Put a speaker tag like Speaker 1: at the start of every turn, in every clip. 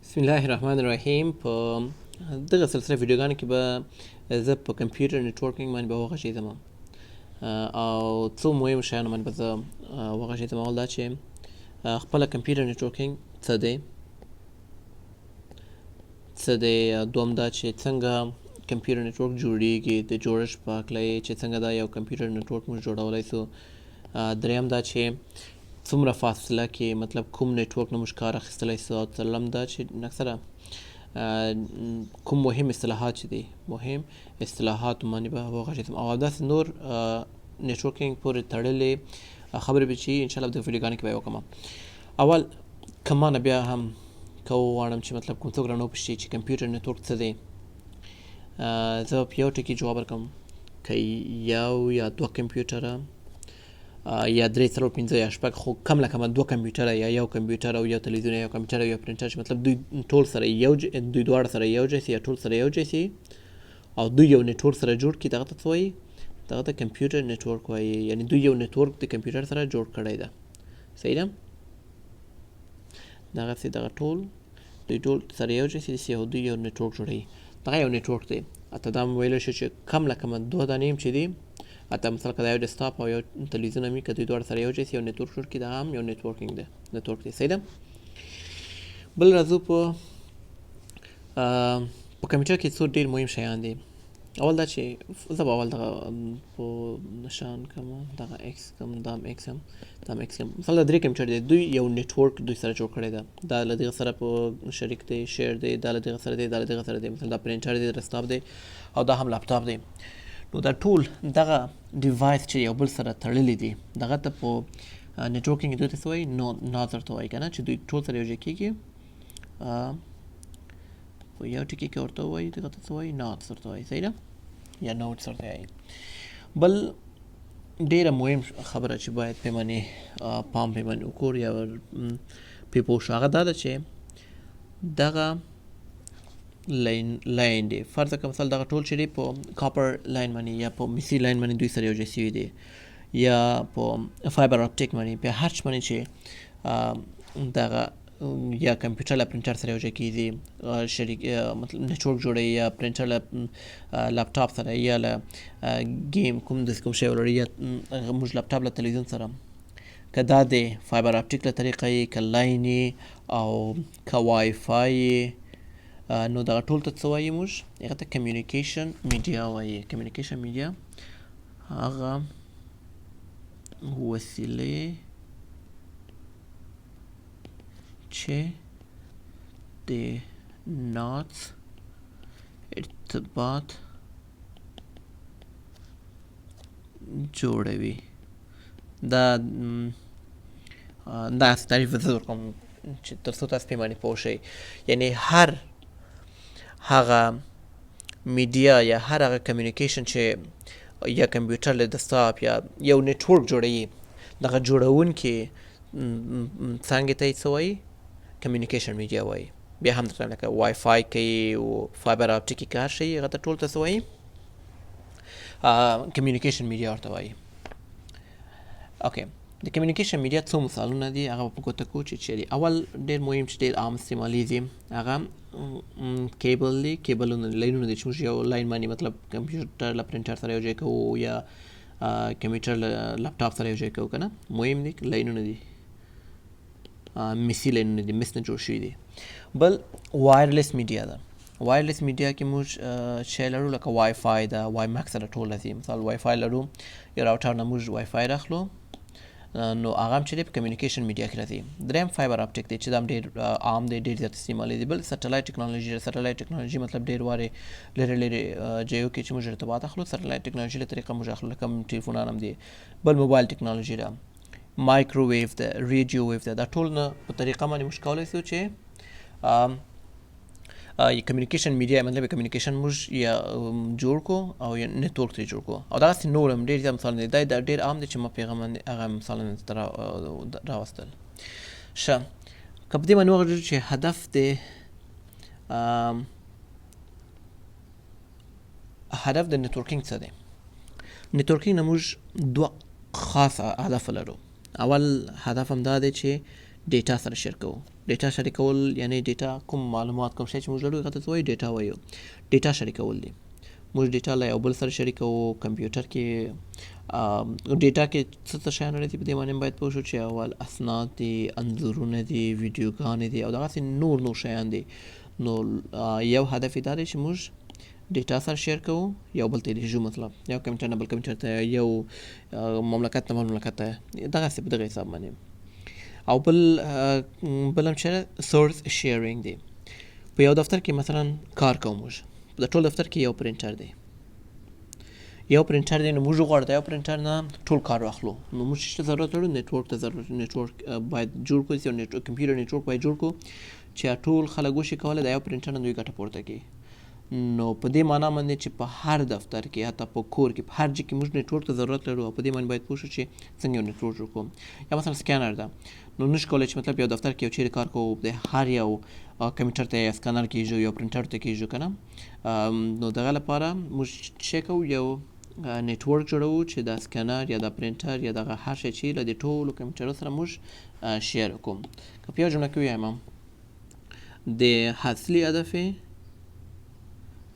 Speaker 1: بسم الله الرحمن الرحیم. په دغه سلسله ویډیوګانو کې به زه په کمپیوټر نیټورکینګ باندې به وغږېږم او څو مهم شیانو باندې به زه وغږېږم. اول دا چې خپله کمپیوټر نیټورکینګ څه دی، دوم دا چې څنګه کمپیوټر نیټورک جوړیږي، د جوړښت په هکله یې چې څنګه دا یو کمپیوټر نیټورک موږ جوړولی سو. دریم دا چې څومره فاصله کې مطلب کوم نیټورک نه موږ کار اخیستلی سو. او څلورم دا چې اکثره کوم مهم اصطلاحات چې دي، مهم اصطلاحات باندې به وغږېږم او داسې نور نیټورکینګ پورې تړلې خبرې به چې انشاءالله د ویډیوګانو کې به یې وکړم. اول که مانه بیا هم که وغواړم چې مطلب کوم څوک رانه وپوښتي چې کمپیوټر نیټورک څه دی، زه په یو ټکي جواب ورکړم. که یو یا دوه کمپیوټره یا درې څلور پنځه یا شپږ، خو کم له کمه دوه کمپیوټره یا یو کمپیوټر او یو تلویزیون یا یو کمپیوټر او یو پرنټر چې مطلب دوی ټول سره دوی دواړه سره یو ځای سي یا ټول سره یو ځای سي او دوی یو نیټورک سره جوړ کړي، دغه ته څه وایي؟ دغه ته کمپیوټر نیټورک وایي. یعنې دوی یو نیټورک د کمپیوټر سره جوړ کړی ده. صحیح ده؟ دغسې دغه ټول دوی ټول سره یو ځای سي او دوی یو نیټورک جوړوي. دغه یو نیټورک دی. حتی دا هم ویلی شو چې کم له کمه دوه دانې هم چې دي، حتی مثلا که دا یو ډیسکټاپ او یو تلویزیون هم وي، که دوی دواړه سره یو ځای سي یو نیټورک جوړ کړي، دا هم یو نیټورک دی. صحیح ده؟ بل راځو په کمپیوټر کې څو ډېر مهم شیان دي. اول دا چې زه به اول دغه په نشان کړم، دغه ایکس کړم، دا هم ایکس هم، دا هم ایکس کړم. مثلا درې کمپیوټر دی، دوی یو نیټورک دوی سره جوړ کړی ده. دا له دغه سره په شریک دی، شیر دی، دا له دغه سره دی، دا له دغه سره دی. مثلا دا پرنټر دی، ډیسکټاپ دی او دا هم لاپټاپ دی. نو دا ټول دغه ډیوایس چې یو بل سره تړلي دي، دغه ته په نیټورکینګ دوی ته څه وایي؟ نود ورته وایي که نه، چې دوی ټول سره یو ځای کېږي. په یو ټکي کې ورته ووایي، دغه ته څه وایي؟ نودز ورته وایي. صحیح ده؟ یا نودز ورته وایي. بل ډېره مهم خبره چې باید پرې باندې پام پرې باندې وکړو یا پرې پوه شو، هغه دا ده چې دغه لاین دی. فرض کړه مثلا دغه ټول چې دی په کاپر لاین باندې یا په میسي لاین باندې دوی سره یو ځای سوي دي، یا په فایبر اپټیک باندې، په هر څه باندې چې دغه یا کمپیوټر له پرنټر سره یو ځای کېږي، شریک مطلب نیټورک جوړوي، یا پرنټر له لاپټاپ سره، یا له ګیم کوم داسې کوم شی ولري، یا موږ لاپټاپ له تلویزیون سره، که دا د فایبر اپټیک له طریقه یې، که لاین یې او که وای فای یې، نو دغه ټول ته څه وایي؟ موږ هغه ته کمیونیکیشن میډیا وایي. کمیونیکیشن میډیا هغه وسیلې چې د نودز ارتباط جوړوي. دا تعریف زه ورکوم چې تر څو تاسو پرې باندې پوه شئ. یعنې هر هغه میډیا یا هر هغه کمیونیکیشن چې یا کمپیوټر له ډیسکټاپ یا یو نیټورک جوړوي، دغه جوړونکي څانګې ته یې څه وایي؟ کمیونیکیشن میډیا وایي. بیا هم درته لکه وای فای کوي او فایبر اپټیک کې کار شي، هغه ته ټول ته څه وایي؟ کمیونیکیشن میډیا ورته وایي. اوکې، د کمیونیکیشن میډیا څو مثالونه دي، هغه په ګوته کړو چې چیرې. اول ډېر مهم چې ډېر عام استعمالیږي، هغه کیبل دی. کیبلونه لاینونه دي چې موږ یو لاین باندې مطلب کمپیوټر له پرنټر سره یو ځای کوو یا کمپیوټر له لاپټاپ سره یو ځای کوو که نه. مهم دي، لاینونه دي، میسي لاینونه دي، مس نه جوړ شوي دي. بل وایرلیس میډیا ده. وایرلیس میډیا کې موږ شی لرو لکه وای فای ده، وای ماکس سره ټول راځي. مثال وای فای لرو، یو راوټر نه موږ وای فای راخلو، نو هغه هم چې دی په کمیونیکیشن میډیا کې راځي. دریم فایبر اپټیک دی چې دا هم ډېر عام دی، ډېر زیات استعمالېږي. بل سټلایټ ټکنالوژي ده. سټلایټ ټکنالوژي مطلب ډېر وارې لرې لرې ځایو کې چې موږ ارتباط اخلو، سټلایټ ټکنالوژي له طریقه موږ اخلو، لکه ټلیفونان هم دي. بل موبایل ټکنالوژي ده، مایکروویو ده، ریډیو ویو ده. دا ټول نه په طریقه باندې موږ کولی سو چې کمیونیکیشن میډیا مطلب کمیونیکیشن موږ یا جوړ کړو او یا نیټورک ترې جوړ کړو. او دغسې نور هم ډېر زیات مثالونه دي. دا ډېر عام دی چې ما په هغه باندې هغه مثالونه درته راوستل. ښه، که په دې باندې وغږېږو چې هدف د نیټورکینګ څه دی. نیټورکینګ نه موږ دوه خاص هدف لرو. اول هدف هم دا دی چې ډیټا سره شیر کوو. ډیټا شریکول یعنی ډیټا کوم معلومات کوم شی چې موږ لرو هغه ته څه وایي ډیټا وایو. ډیټا شریکول دي موږ ډیټا له یو بل سره شریکوو. کمپیوټر کې ډیټا کې څه شیان راځي په دې باندې باید پوه شو چې اول اسناد دي، انځورونه دي، ویډیوګانې دي او دغسې نور شیان دي. نو یو هدف یې دا دی چې موږ ډیټا سره شیر کوو، یو بل ته یې لیږو، مطلب یو کمپیوټر نه بل کمپیوټر ته، یو مملکت نه بل مملکت ته، دغسې په دغه حساب باندې. او بل هم چې سورس شیرینګ دی. په یو دفتر کې مثلا کار کوو موږ، د ټول دفتر کې یو پرنټر دی، یو پرنټر دی، نو موږ غواړو د یو پرنټر نه ټول کار واخلو. نو موږ څه ضرورت لرو؟ نیټورک ته ضرورت، نیټورک باید جوړ کړو، یو کمپیوټر نیټورک باید جوړ کړو چې ټول خلک وشي کولی د یو پرنټر نه دوی ګټه پورته کړي. نو په دې معنا باندې چې په هر دفتر کې، حتی په کور کې، په هر ځای کې موږ نیټورک ته ضرورت لرو او په دې باندې باید پوه شو چې څنګه یو نیټورک جوړ کړو. یا مثلا سکینر ده، نو نشو کولی چې مطلب یو دفتر کې یو چیرې کار کوو د هر یو کمپیوټر ته یا سکینر کېږو یا پرنټر ته کېږو که نه. نو دغه لپاره موږ څه کوو؟ یو نیټورک جوړوو چې د سکینر یا د پرنټر یا دغه هر شی چې له دې ټولو کمپیوټرو سره موږ شیر وکړو. که په یو جمله کې ووایم، د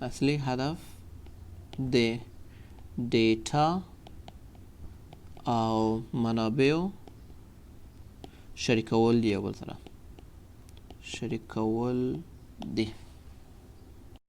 Speaker 1: اصلي هدف د ډیټا او منابعو شریکول دی، یو بل سره شریکول دی.